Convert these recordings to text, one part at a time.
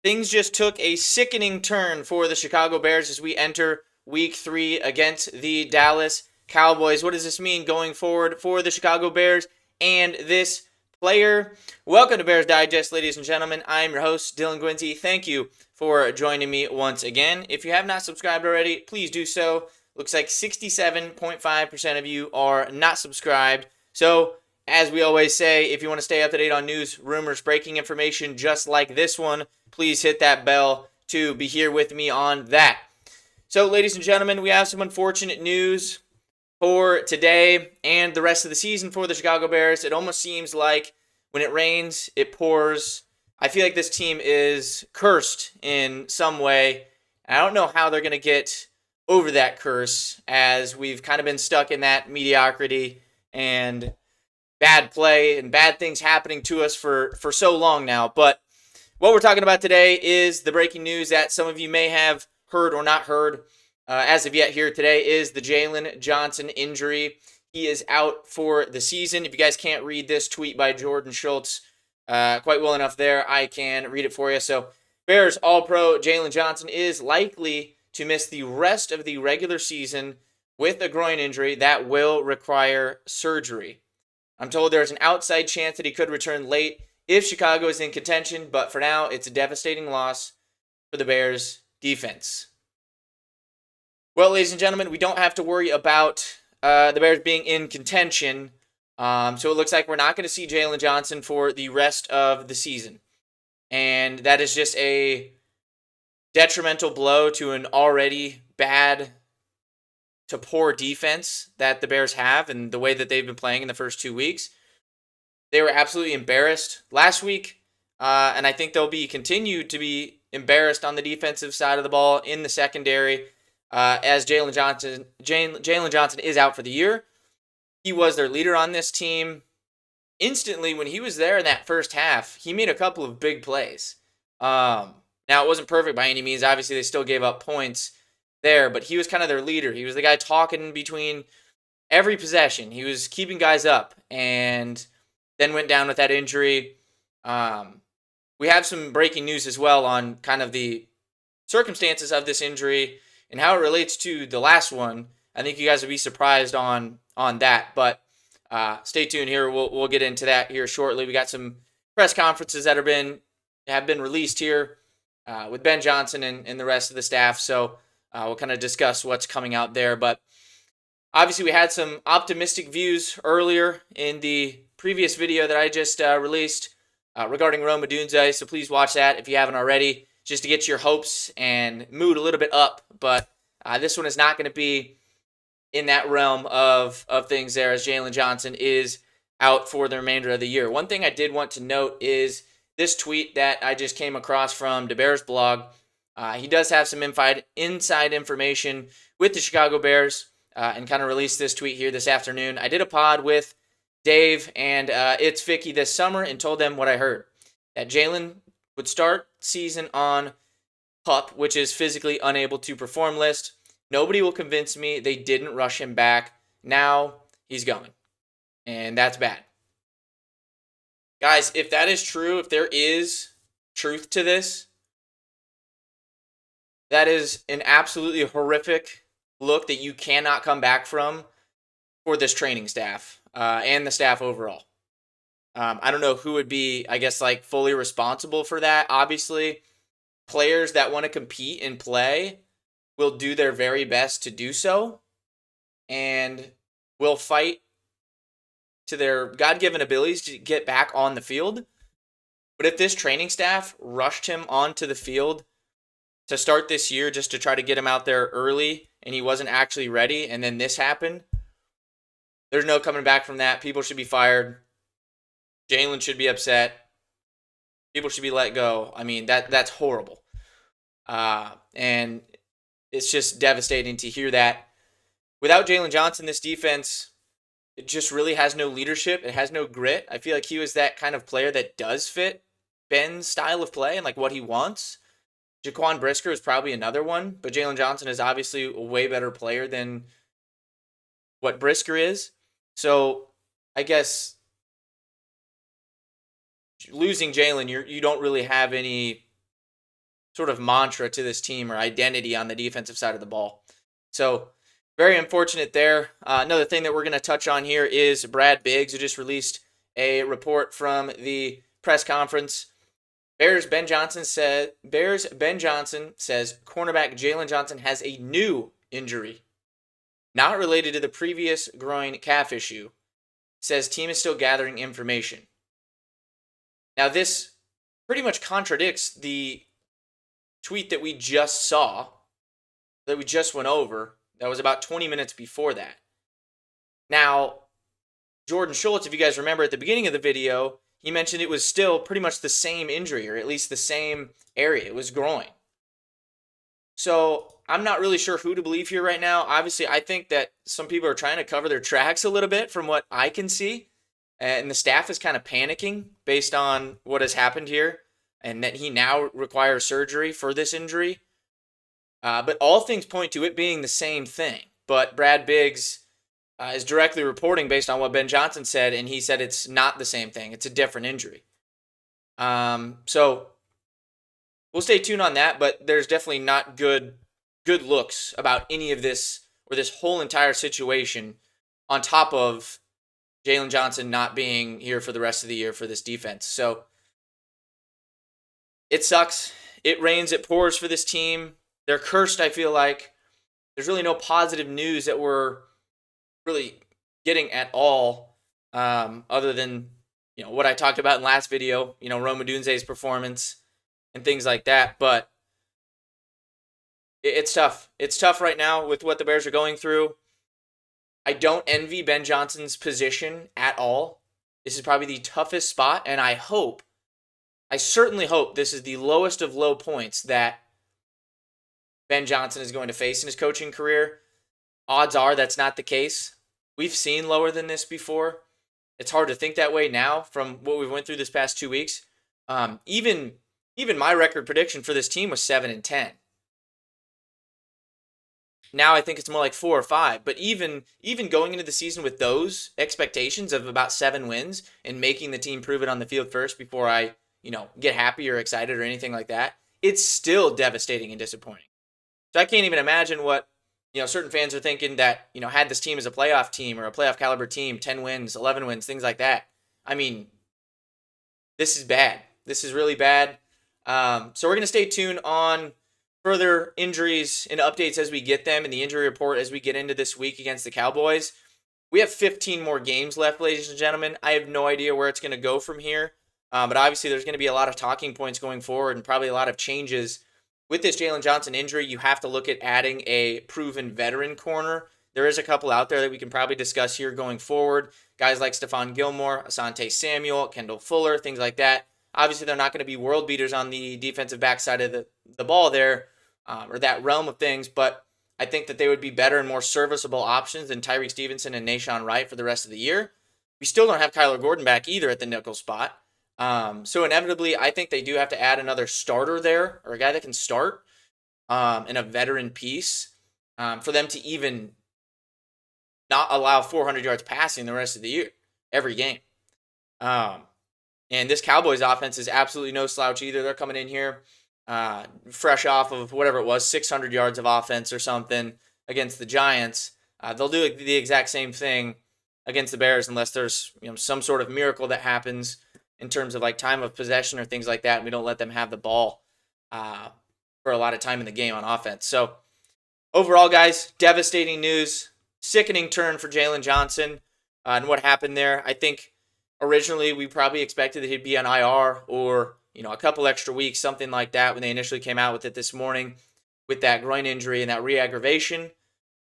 Things just took a sickening turn for the Chicago Bears as we enter week 3 against the Dallas Cowboys. What does this mean going forward for the Chicago Bears and this player? Welcome to Bears Digest, ladies and gentlemen. I'm your host, Dylan Guinzy. Thank you for joining me once again. If you have not subscribed already, please do so. Looks like 67.5% of you are not subscribed. So, as we always say, if you want to stay up to date on news, rumors, breaking information just like this one, please hit that bell to be here with me on that. So, ladies and gentlemen, we have some unfortunate news for today and the rest of the season for the Chicago Bears. It almost seems like when it rains, it pours. I feel like this team is cursed in some way. I don't know how they're going to get over that curse, as we've kind of been stuck in that mediocrity and bad play and bad things happening to us for so long now. But what we're talking about today is the breaking news that some of you may have heard or not heard as of yet here today is the Jaylon Johnson injury. He is out for the season. If you guys can't read this tweet by Jordan Schultz quite well enough there, I can read it for you. So Bears All-Pro Jaylon Johnson is likely to miss the rest of the regular season with a groin injury that will require surgery. I'm told there's an outside chance that he could return late if Chicago is in contention, but for now, it's a devastating loss for the Bears defense. Well, ladies and gentlemen, we don't have to worry about the Bears being in contention, so it looks like we're not going to see Jaylon Johnson for the rest of the season. And that is just a detrimental blow to an already bad to poor defense that the Bears have and the way that they've been playing in the first 2 weeks. They were absolutely embarrassed last week, and I think they'll be continued to be embarrassed on the defensive side of the ball in the secondary as Jaylon Johnson is out for the year. He was their leader on this team. Instantly, when he was there in that first half, he made a couple of big plays. Now, it wasn't perfect by any means. Obviously, they still gave up points there, but he was kind of their leader. He was the guy talking between every possession. He was keeping guys up, and then went down with that injury. We have some breaking news as well on kind of the circumstances of this injury and how it relates to the last one. I think you guys will be surprised on that, but stay tuned here. We'll get into that here shortly. We got some press conferences that have been released here with Ben Johnson and the rest of the staff, so we'll kind of discuss what's coming out there. But obviously, we had some optimistic views earlier in the previous video that I just released regarding Odunze, so please watch that if you haven't already, just to get your hopes and mood a little bit up. But this one is not going to be in that realm of things there, as Jaylon Johnson is out for the remainder of the year. One thing I did want to note is this tweet that I just came across from the Bears blog. He does have some inside information with the Chicago Bears and kind of released this tweet here this afternoon. I did a pod with Dave and It's Vicky this summer and told them what I heard. That Jaylon would start season on PUP, which is physically unable to perform list. Nobody will convince me they didn't rush him back. Now he's going. And that's bad. Guys, if that is true, if there is truth to this, that is an absolutely horrific look that you cannot come back from for this training staff and the staff overall. I don't know who would be, I guess, like fully responsible for that. Obviously, players that want to compete and play will do their very best to do so and will fight to their God-given abilities to get back on the field. But if this training staff rushed him onto the field to start this year just to try to get him out there early and he wasn't actually ready, and then this happened, there's no coming back from that. People should be fired. Jaylon should be upset. People should be let go. I mean, that's horrible. And it's just devastating to hear that. Without Jaylon Johnson, this defense, it just really has no leadership. It has no grit. I feel like he was that kind of player that does fit Ben's style of play and like what he wants. Jaquan Brisker is probably another one, but Jaylon Johnson is obviously a way better player than what Brisker is. So I guess losing Jaylon, you don't really have any sort of mantra to this team or identity on the defensive side of the ball. So very unfortunate there. Another thing that we're going to touch on here is Brad Biggs, who just released a report from the press conference. Bears Ben Johnson says cornerback Jaylon Johnson has a new injury, not related to the previous groin calf issue. Says team is still gathering information. Now this pretty much contradicts the tweet that we just saw, that we just went over, that was about 20 minutes before that. Now, Jordan Schultz, if you guys remember at the beginning of the video, he mentioned it was still pretty much the same injury, or at least the same area. It was groin. So I'm not really sure who to believe here right now. Obviously, I think that some people are trying to cover their tracks a little bit from what I can see. And the staff is kind of panicking based on what has happened here, and that he now requires surgery for this injury. But all things point to it being the same thing. But Brad Biggs is directly reporting based on what Ben Johnson said, and he said it's not the same thing. It's a different injury. So we'll stay tuned on that, but there's definitely not good looks about any of this or this whole entire situation on top of Jaylon Johnson not being here for the rest of the year for this defense. So it sucks. It rains, it pours for this team. They're cursed, I feel like. There's really no positive news that we're really getting at all, other than what I talked about in last video, Rome Odunze's performance and things like that. But it's tough. It's tough right now with what the Bears are going through. I don't envy Ben Johnson's position at all. This is probably the toughest spot, and I certainly hope this is the lowest of low points that Ben Johnson is going to face in his coaching career. Odds are that's not the case. We've seen lower than this before. It's hard to think that way now from what we went through this past 2 weeks. Even my record prediction for this team was 7-10. Now I think it's more like 4 or 5. But even going into the season with those expectations of about 7 wins and making the team prove it on the field first before I get happy or excited or anything like that, it's still devastating and disappointing. So I can't even imagine what certain fans are thinking that had this team as a playoff team or a playoff caliber team, 10 wins, 11 wins, things like that. I mean, this is bad. This is really bad. So we're going to stay tuned on further injuries and updates as we get them, and the injury report as we get into this week against the Cowboys. We have 15 more games left, ladies and gentlemen. I have no idea where it's going to go from here. But obviously there's going to be a lot of talking points going forward and probably a lot of changes. With this Jaylon Johnson injury, you have to look at adding a proven veteran corner. There is a couple out there that we can probably discuss here going forward. Guys like Stephon Gilmore, Asante Samuel, Kendall Fuller, things like that. Obviously, they're not going to be world beaters on the defensive backside of the ball there, or that realm of things, but I think that they would be better and more serviceable options than Tyreek Stevenson and Nahshon Wright for the rest of the year. We still don't have Kyler Gordon back either at the nickel spot. So inevitably, I think they do have to add another starter there, or a guy that can start, and a veteran piece, for them to even not allow 400 yards passing the rest of the year, every game. And this Cowboys offense is absolutely no slouch either. They're coming in here fresh off of whatever it was, 600 yards of offense or something against the Giants. They'll do the exact same thing against the Bears unless there's some sort of miracle that happens in terms of like time of possession or things like that, and we don't let them have the ball for a lot of time in the game on offense. So overall, guys, devastating news. Sickening turn for Jaylon Johnson and what happened there. I think originally we probably expected that he'd be on IR or a couple extra weeks, something like that, when they initially came out with it this morning with that groin injury and that re-aggravation.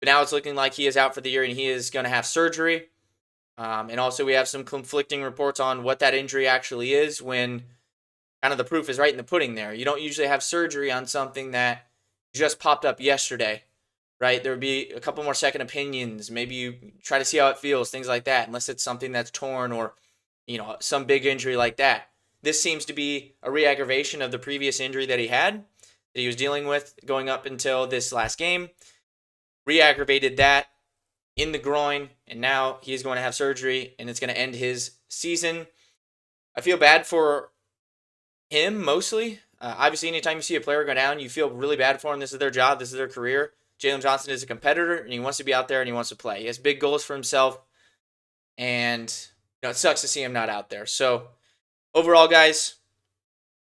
But now it's looking like he is out for the year and he is going to have surgery. And also we have some conflicting reports on what that injury actually is when kind of the proof is right in the pudding there. You don't usually have surgery on something that just popped up yesterday, right? There would be a couple more second opinions. Maybe you try to see how it feels, things like that, unless it's something that's torn or, some big injury like that. This seems to be a re-aggravation of the previous injury that he had, that he was dealing with going up until this last game. Re-aggravated that in the groin, and now he is going to have surgery, and it's going to end his season. I feel bad for him mostly. Obviously, anytime you see a player go down, you feel really bad for him. This is their job. This is their career. Jaylon Johnson is a competitor, and he wants to be out there, and he wants to play. He has big goals for himself, and it sucks to see him not out there. So overall, guys,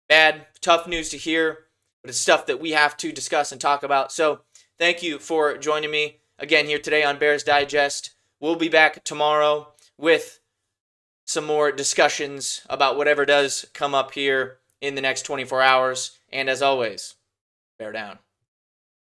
bad, tough news to hear, but it's stuff that we have to discuss and talk about. So thank you for joining me again here today on Bears Digest. We'll be back tomorrow with some more discussions about whatever does come up here in the next 24 hours. And as always, bear down.